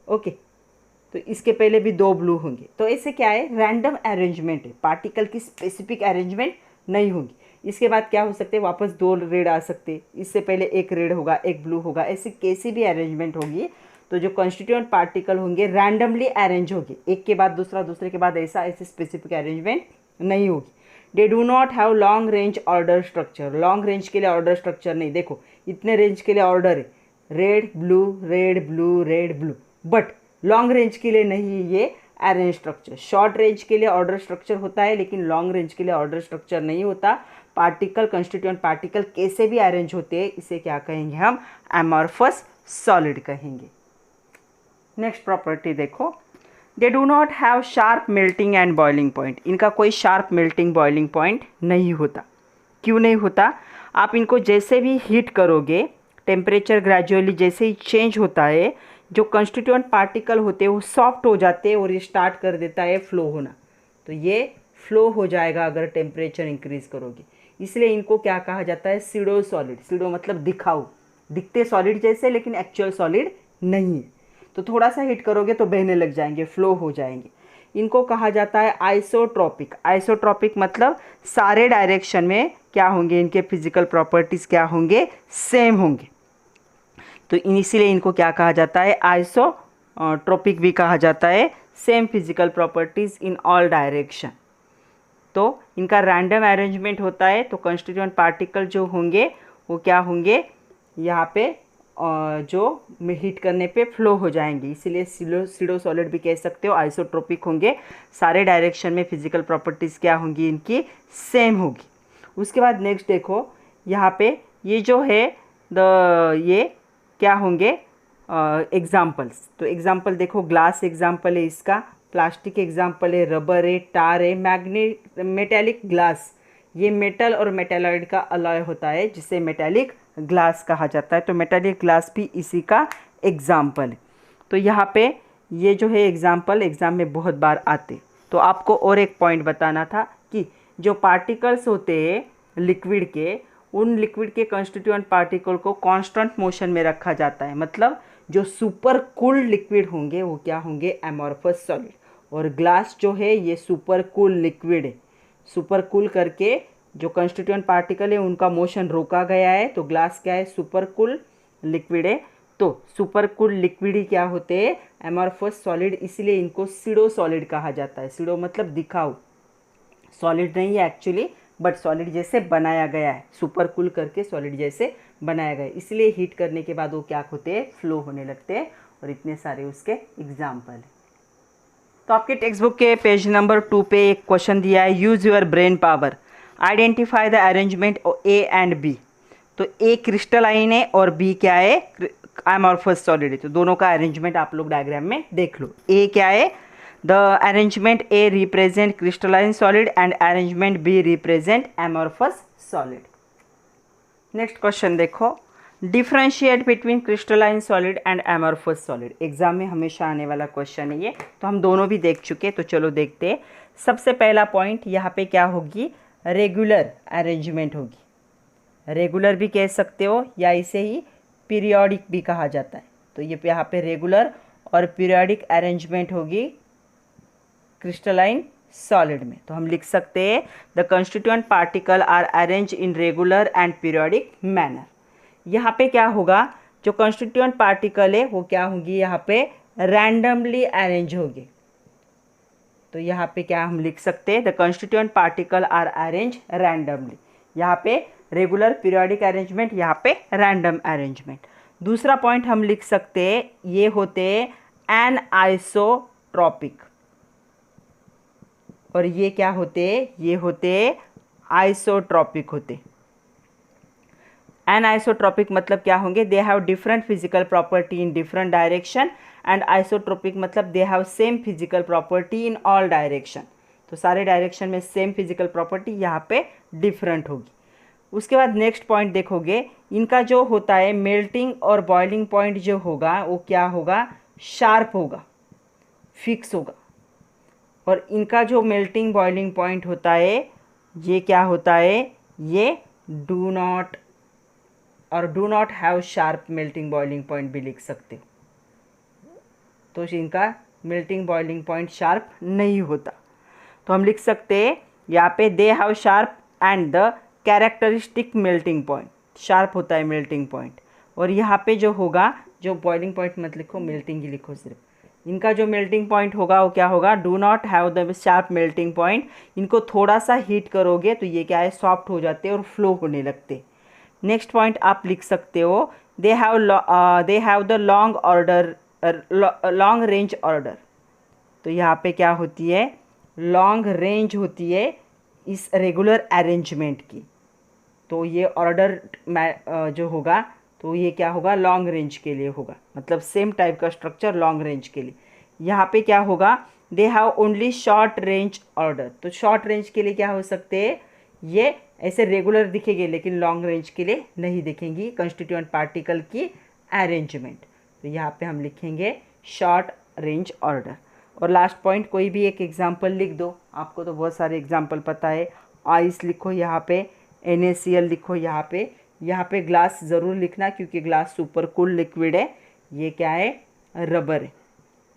ओके, तो इसके पहले भी 2 ब्लू होंगे। तो ऐसे क्या है, रैंडम अरेंजमेंट है, पार्टिकल की स्पेसिफिक अरेंजमेंट नहीं होगी। इसके बाद क्या हो सकते हैं, वापस 2 रेड आ सकते, इससे पहले एक रेड होगा, एक ब्लू होगा, ऐसी कैसी भी अरेंजमेंट होगी। तो जो कॉन्स्टिट्यूएंट पार्टिकल होंगे रैंडमली अरेंज होंगे, एक के बाद दूसरा, दूसरे के बाद ऐसा, ऐसी स्पेसिफिक अरेंजमेंट नहीं होगी। They do not have long range order structure. Long range के लिए ऑर्डर स्ट्रक्चर नहीं, देखो इतने रेंज के लिए ऑर्डर है, red blue red blue red blue, but long range के लिए नहीं ये अरेंज स्ट्रक्चर। शॉर्ट रेंज के लिए ऑर्डर स्ट्रक्चर होता है, लेकिन लॉन्ग रेंज के लिए ऑर्डर स्ट्रक्चर नहीं होता। पार्टिकल, कंस्टिट्यूएंट पार्टिकल कैसे भी अरेंज होते हैं, इसे क्या कहेंगे हम, एमॉर्फस सॉलिड कहेंगे। नेक्स्ट प्रॉपर्टी देखो, they do not have sharp melting and boiling point. इनका कोई शार्प मेल्टिंग बॉइलिंग पॉइंट नहीं होता। क्यों नहीं होता, आप इनको जैसे भी हीट करोगे, टेम्परेचर ग्रेजुअली जैसे ही चेंज होता है, जो कंस्टिट्यूएंट पार्टिकल होते हैं वो सॉफ्ट हो जाते हैं और ये स्टार्ट कर देता है फ्लो होना। तो ये फ्लो हो जाएगा अगर टेम्परेचर इंक्रीज करोगे। इसलिए इनको क्या कहा जाता है, सीडो सॉलिड। सीडो मतलब दिखाऊ, दिखते सॉलिड जैसे लेकिन एक्चुअल सॉलिड नहीं है। तो थोड़ा सा हीट करोगे तो बहने लग जाएंगे, फ्लो हो जाएंगे। इनको कहा जाता है आइसोट्रॉपिक। आइसोट्रॉपिक मतलब सारे डायरेक्शन में क्या होंगे, इनके फिजिकल प्रॉपर्टीज क्या होंगे, सेम होंगे। तो इसीलिए इनको क्या कहा जाता है, आइसोट्रॉपिक भी कहा जाता है। सेम फिजिकल प्रॉपर्टीज इन ऑल डायरेक्शन। तो इनका रैंडम अरेंजमेंट होता है। तो कंस्टिट्यूएंट पार्टिकल जो होंगे वो क्या होंगे, यहाँ पे जो हीट करने पे फ्लो हो जाएंगे, इसीलिए सीडो सॉलिड भी कह सकते हो। आइसोट्रोपिक होंगे, सारे डायरेक्शन में फिजिकल प्रॉपर्टीज़ क्या होंगी, इनकी सेम होगी। उसके बाद नेक्स्ट देखो, यहाँ पे ये जो है ये क्या होंगे एग्जाम्पल्स। तो एग्जाम्पल देखो, ग्लास एग्जाम्पल है इसका, प्लास्टिक एग्जाम्पल है, रबर है, टार है, मेटेलिक ग्लास। ये मेटल और मेटेलॉइड का अलॉय होता है जिसे मेटेलिक ग्लास कहा जाता है। तो मेटेलिक ग्लास भी इसी का एग्जाम्पल है। तो यहाँ पे ये जो है एग्जाम्पल एग्ज़ाम में बहुत बार आते। तो आपको और एक पॉइंट बताना था कि जो पार्टिकल्स होते हैं लिक्विड के, उन लिक्विड के कंस्टिट्यूएंट पार्टिकल को कांस्टेंट मोशन में रखा जाता है। मतलब जो सुपर कूल लिक्विड होंगे वो क्या होंगे, एमॉर्फस सॉलिड। और ग्लास जो है ये सुपर कूल लिक्विड है। सुपर कूल करके जो कंस्टिट्यूएंट पार्टिकल है उनका मोशन रोका गया है। तो ग्लास क्या है, सुपर कूल लिक्विड है। तो सुपर कूल लिक्विड ही क्या होते हैं, एमॉर्फस सॉलिड। इसलिए इनको सीडो सॉलिड कहा जाता है। सीडो मतलब दिखाओ, सॉलिड नहीं है एक्चुअली, बट सॉलिड जैसे बनाया गया है, सुपर कूल करके सॉलिड जैसे बनाया गया है। इसलिए हीट करने के बाद वो क्या होते हैं, फ्लो होने लगते हैं। और इतने सारे उसके एग्जाम्पल हैं। तो आपके टेक्स्ट बुक के पेज नंबर 2 पे एक क्वेश्चन दिया है, use your brain power, identify the arrangement A and B. तो ए क्रिस्टलाइन है और बी क्या है, एमॉर्फस सॉलिड है। तो दोनों का अरेंजमेंट आप लोग डायग्राम में देख लो। ए क्या है, the arrangement a represent crystalline solid and arrangement b represent amorphous solid. Next question देखो, differentiate between crystalline solid and amorphous solid. Exam में हमेशा आने वाला क्वेश्चन है ये। तो हम दोनों भी देख चुके, तो चलो देखते हैं। सबसे पहला पॉइंट यहाँ पे क्या होगी, रेगुलर अरेंजमेंट होगी। रेगुलर भी कह सकते हो या इसे ही पीरियोडिक भी कहा जाता है। तो ये यहाँ पे रेगुलर और पीरियोडिक अरेंजमेंट होगी क्रिस्टलाइन सॉलिड में। तो हम लिख सकते हैं the constituent particle are arrange in regular and periodic manner. यहाँ पे क्या होगा, जो कंस्टिट्यूएंट पार्टिकल है वो क्या होंगी, यहाँ पे रैंडमली अरेंज होगी। तो यहाँ पे क्या हम लिख सकते हैं, the constituent particle are arrange randomly. यहाँ पे रेगुलर पीरियोडिक अरेंजमेंट, यहाँ पे रैंडम अरेंजमेंट। दूसरा पॉइंट हम लिख सकते हैं, ये होते एन आइसोट्रॉपिक, और ये क्या होते, ये होते आइसोट्रॉपिक होते। एनआइसोट्रॉपिक मतलब क्या होंगे, they have different physical property in different direction, and isotropic मतलब they have same physical property in all direction. तो सारे डायरेक्शन में सेम फिजिकल प्रॉपर्टी, यहाँ पे डिफरेंट होगी। उसके बाद नेक्स्ट पॉइंट देखोगे, इनका जो होता है मेल्टिंग और बॉइलिंग पॉइंट जो होगा वो क्या होगा, शार्प होगा, फिक्स होगा। और इनका जो मेल्टिंग बॉइलिंग पॉइंट होता है ये क्या होता है, ये डू नॉट और do not have sharp melting boiling point भी लिख सकते हो। तो इनका मेल्टिंग बॉइलिंग पॉइंट शार्प नहीं होता, तो हम लिख सकते हैं यहाँ पे they have sharp and the characteristic melting point, sharp होता है मेल्टिंग पॉइंट। और यहाँ पे जो होगा, जो बॉइलिंग पॉइंट मत लिखो, मेल्टिंग ही लिखो सिर्फ। इनका जो मेल्टिंग पॉइंट होगा वो क्या होगा, do not have the sharp melting point. इनको थोड़ा सा हीट करोगे तो ये क्या है, सॉफ्ट हो जाते और फ्लो होने लगते। नेक्स्ट पॉइंट आप लिख सकते हो, they have the long order, long range order. तो यहाँ पे क्या होती है, लॉन्ग रेंज होती है इस रेगुलर अरेंजमेंट की। तो ये ऑर्डर जो होगा तो ये क्या होगा, लॉन्ग रेंज के लिए होगा, मतलब सेम टाइप का स्ट्रक्चर लॉन्ग रेंज के लिए। यहाँ पे क्या होगा, they have only short range order. तो शॉर्ट रेंज के लिए क्या हो सकते हैं, ये ऐसे रेगुलर दिखेंगे लेकिन लॉन्ग रेंज के लिए नहीं दिखेंगी कंस्टिट्यूएंट पार्टिकल की अरेंजमेंट। तो यहाँ पे हम लिखेंगे शॉर्ट रेंज ऑर्डर। और लास्ट पॉइंट, कोई भी एक एग्जाम्पल लिख दो, आपको तो बहुत सारे एग्जाम्पल पता है। आइस लिखो यहाँ पे, NaCl लिखो यहाँ पे ग्लास ज़रूर लिखना क्योंकि ग्लास सुपर कूल लिक्विड है। ये क्या है, रबर है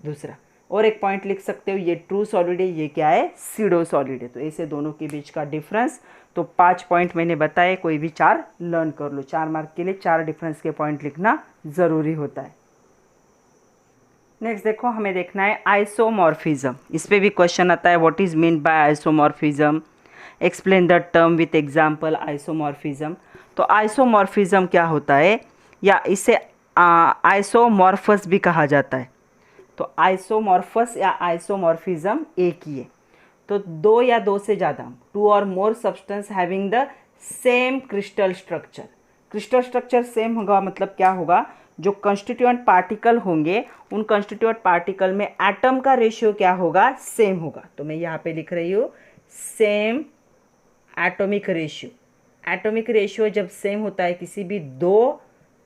दूसरा। और एक पॉइंट लिख सकते हो, ये ट्रू सॉलिड है, ये क्या है, सीडो सॉलिड है। तो ऐसे दोनों के बीच का डिफरेंस। तो 5 पॉइंट मैंने बताए, कोई भी 4 लर्न कर लो। 4 मार्क के लिए 4 डिफरेंस के पॉइंट लिखना ज़रूरी होता है। नेक्स्ट देखो, हमें देखना है आइसोमॉर्फिज्म। इस पर भी क्वेश्चन आता है, what is mean bye isomorphism, explain the term with example isomorphism. तो आइसोमॉर्फिज्म क्या होता है, या इसे आइसोमॉर्फस भी कहा जाता है। तो आइसोमॉर्फस या आइसोमॉर्फिज्म एक ही है। तो 2 या 2 से ज़्यादा, 2 और more substance having the same crystal structure. Crystal structure same होगा मतलब क्या होगा, जो कंस्टिट्यूएंट पार्टिकल होंगे उन कंस्टिट्यूएंट पार्टिकल में एटम का रेशियो क्या होगा, सेम होगा। तो मैं यहाँ पे लिख रही हूँ same atomic ratio. Atomic ratio जब सेम होता है किसी भी 2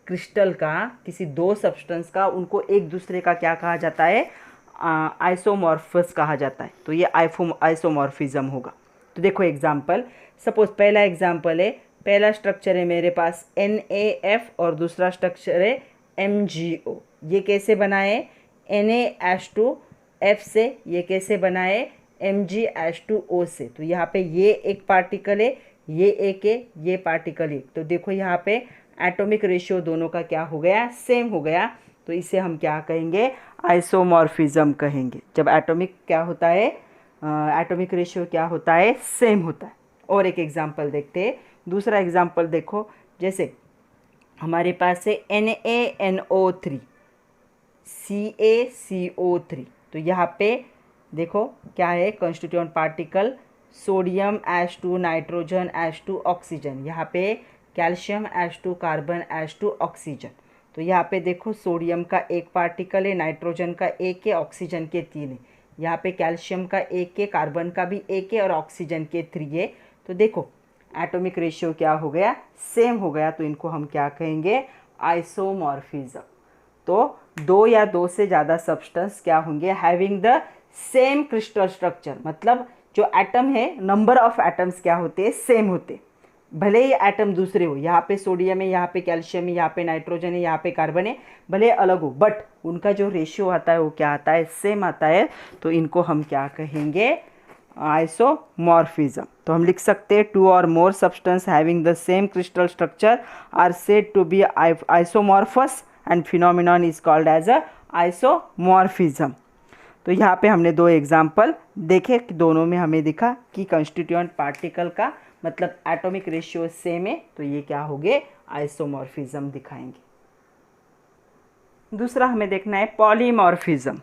क्रिस्टल का, किसी 2 सब्सटेंस का, उनको एक दूसरे का क्या कहा जाता है, आइसोमॉर्फस कहा जाता है। तो ये आइसोमॉर्फिज्म होगा। तो देखो एग्जांपल, सपोज पहला एग्जांपल है, पहला स्ट्रक्चर है मेरे पास NaF और दूसरा स्ट्रक्चर है MgO। ये कैसे बनाए, Na-H2F से, ये कैसे बनाए, Mg-H2O से। तो यहाँ पे ये एक पार्टिकल है, ये एक है, ये पार्टिकल एक। तो देखो यहाँ पे एटॉमिक रेशियो दोनों का क्या हो गया, सेम हो गया। तो इसे हम क्या कहेंगे, आइसोमॉर्फिज्म कहेंगे। जब एटॉमिक क्या होता है, एटॉमिक रेशियो क्या होता है, सेम होता है। और एक एग्जांपल देखते हैं। दूसरा एग्जांपल देखो, जैसे हमारे पास है NaNO3 CaCO3। तो यहाँ पे देखो क्या है, constituent particle sodium H2 nitrogen H2 oxygen, यहाँ पे calcium H2 carbon H2 oxygen. तो यहाँ पे देखो सोडियम का एक पार्टिकल है, नाइट्रोजन का एक है, ऑक्सीजन के 3 है। यहाँ पे कैल्शियम का एक है, कार्बन का भी एक है और ऑक्सीजन के 3 है। तो देखो एटॉमिक रेशियो क्या हो गया, सेम हो गया। तो इनको हम क्या कहेंगे, आइसोमॉर्फिज्म। तो 2 या 2 से ज़्यादा सब्सटेंस क्या होंगे, having the same crystal structure, मतलब जो एटम है, नंबर ऑफ एटम्स क्या होते हैं, सेम होते। भले ही एटम दूसरे हो, यहाँ पे सोडियम है, यहाँ पे कैल्शियम है, यहाँ पे नाइट्रोजन है, यहाँ पे कार्बन है, भले अलग हो, बट उनका जो रेशियो आता है वो क्या आता है, सेम आता है। तो इनको हम क्या कहेंगे, आइसोमॉर्फिज्म। तो हम लिख सकते हैं 2 और more substance having the same crystal structure are said to be isomorphous and phenomenon is called as a isomorphism. तो यहाँ पे हमने 2 एग्जाम्पल देखे कि दोनों में हमें दिखा कि कंस्टिट्यूएंट पार्टिकल का मतलब एटॉमिक रेशियो सेम है, तो ये क्या हो गए, आइसोमॉर्फिज्म दिखाएंगे। दूसरा हमें देखना है पॉलीमॉर्फिज्म।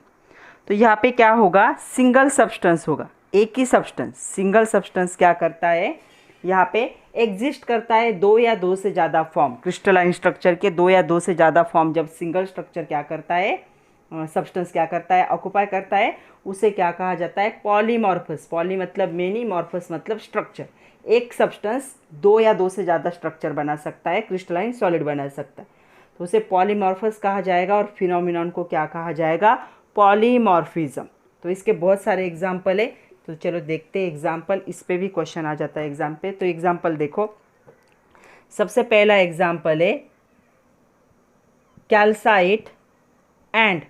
तो यहाँ पे क्या होगा, सिंगल सब्सटेंस होगा, एक ही सब्सटेंस। सिंगल सब्सटेंस क्या करता है, यहाँ पे एग्जिस्ट करता है दो या दो से ज़्यादा फॉर्म, क्रिस्टलाइन स्ट्रक्चर के दो या दो से ज़्यादा फॉर्म। जब सिंगल स्ट्रक्चर क्या करता है, सब्सटेंस क्या करता है, ऑक्युपाई करता है, उसे क्या कहा जाता है, पॉलीमॉर्फस। पॉली मतलब मेनी, मॉर्फस मतलब स्ट्रक्चर। एक सब्सटेंस दो या दो से ज़्यादा स्ट्रक्चर बना सकता है, क्रिस्टलाइन सॉलिड बना सकता है, तो उसे पॉलीमॉर्फस कहा जाएगा। और फिनोमिनॉन को क्या कहा जाएगा, पॉलीमॉर्फिज्म। तो इसके बहुत सारे एग्जाम्पल है, तो चलो देखते हैं एग्जाम्पल। इस पे भी क्वेश्चन आ जाता है एग्जाम पे। तो एग्जाम्पल देखो, सबसे पहला एग्जाम्पल है कैल्साइट एंड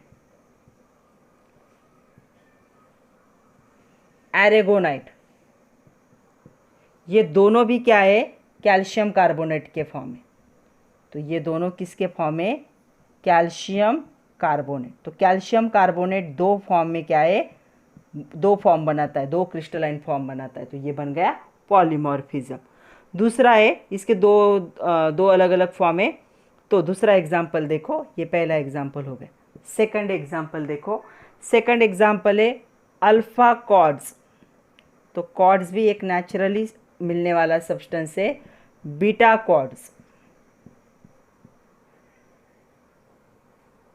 एरेगोनाइट। ये दोनों भी क्या है, कैल्शियम कार्बोनेट के फॉर्म में। तो ये दोनों किसके फॉर्म में, कैल्शियम कार्बोनेट। तो कैल्शियम कार्बोनेट दो फॉर्म में क्या है, दो फॉर्म बनाता है, दो क्रिस्टलाइन फॉर्म बनाता है, तो ये बन गया पॉलीमॉर्फिज्म। दूसरा है, इसके दो अलग अलग फॉर्म है। तो दूसरा एग्जाम्पल देखो, ये पहला एग्जाम्पल हो गया। सेकंड एग्जाम्पल देखो, सेकंड एग्जाम्पल है अल्फा कॉर्ड्स। तो कॉर्ड्स भी एक नेचुरली मिलने वाला सब्सटेंस है, बीटा कॉर्ड्स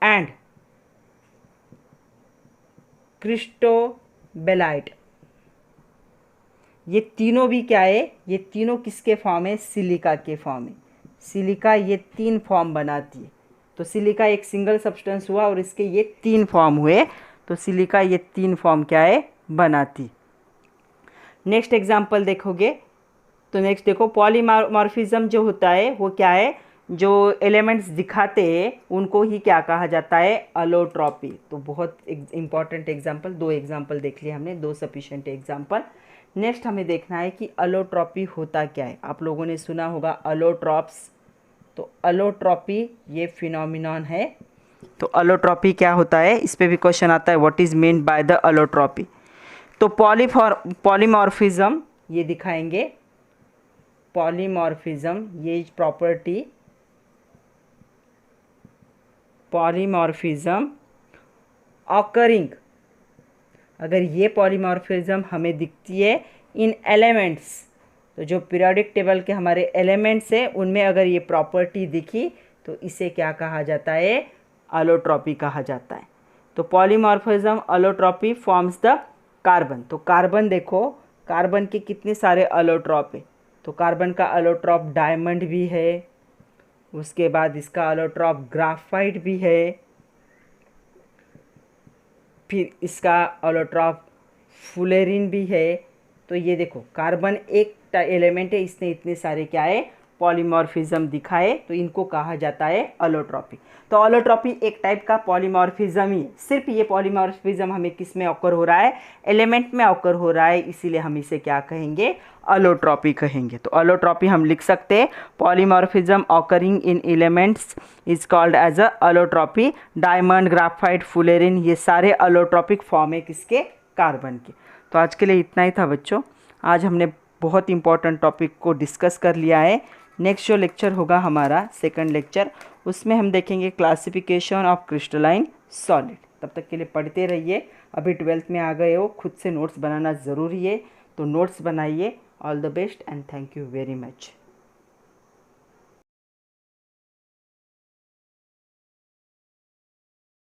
एंड क्रिस्टोबेलाइट। ये तीनों भी क्या है, ये तीनों किसके फॉर्म है, सिलिका के फॉर्म है। सिलिका ये तीन फॉर्म बनाती है। तो सिलिका एक सिंगल सब्सटेंस हुआ और इसके ये तीन फॉर्म हुए, तो सिलिका ये तीन फॉर्म क्या है, बनाती। नेक्स्ट एग्जाम्पल देखोगे, तो नेक्स्ट देखो पॉलीमॉर्फिज्म जो होता है वो क्या है, जो एलिमेंट्स दिखाते हैं उनको ही क्या कहा जाता है, अलोट्रॉपी। तो बहुत इंपॉर्टेंट एग्जाम्पल, दो एग्जाम्पल देख लिए हमने, दो सफिशिएंट एग्जाम्पल। नेक्स्ट हमें देखना है कि अलोट्रॉपी होता क्या है। आप लोगों ने सुना होगा अलोट्रॉप्स। तो अलोट्रॉपी ये फिनोमिनॉन है। तो अलोट्रॉपी क्या होता है, इस पे भी क्वेश्चन आता है, what is mean by the allotropy. तो पॉलीमॉर्फिज्म ये दिखाएंगे, पॉलीमॉर्फिज्म ये प्रॉपर्टी, पॉलीमॉर्फिज्म ऑकरिंग, अगर ये पॉलीमॉर्फिज्म हमें दिखती है इन एलिमेंट्स, तो जो पीरियोडिक टेबल के हमारे एलिमेंट्स हैं उनमें अगर ये प्रॉपर्टी दिखी तो इसे क्या कहा जाता है, अलोट्रॉपी कहा जाता है। तो पॉलीमॉर्फिज्म अलोट्रॉपी फॉर्म्स द कार्बन। तो कार्बन देखो, कार्बन के कितने सारे अलोट्रॉप है। तो कार्बन का अलोट्रॉप डायमंड भी है, उसके बाद इसका अलोट्रॉप ग्राफाइट भी है, फिर इसका अलोट्रॉप फुलेरिन भी है। तो ये देखो कार्बन एक एलिमेंट है, इसने इतने सारे क्या है, पॉलीमॉर्फिज्म दिखाए, तो इनको कहा जाता है अलोट्रॉपी। तो अलोट्रॉपी एक टाइप का पॉलीमॉर्फिज्म ही है। सिर्फ ये पॉलीमॉर्फिज्म हमें किस में ऑकर हो रहा है, एलिमेंट में ऑकर हो रहा है, इसीलिए हम इसे क्या कहेंगे, अलोट्रॉपी कहेंगे। तो अलोट्रॉपी हम लिख सकते हैं, polymorphism occurring in elements is called as a allotropy. Diamond, graphite, fullerene ये सारे अलोट्रॉपिक फॉर्म है किसके, कार्बन के। तो आज के लिए इतना ही था बच्चों। आज हमने बहुत इंपॉर्टेंट टॉपिक को डिस्कस कर लिया है। नेक्स्ट जो लेक्चर होगा हमारा सेकंड लेक्चर, उसमें हम देखेंगे क्लासिफिकेशन ऑफ क्रिस्टलाइन सॉलिड। तब तक के लिए पढ़ते रहिए। अभी 12th में आ गए हो, खुद से नोट्स बनाना ज़रूरी है, तो नोट्स बनाइए। All the best and thank you very much.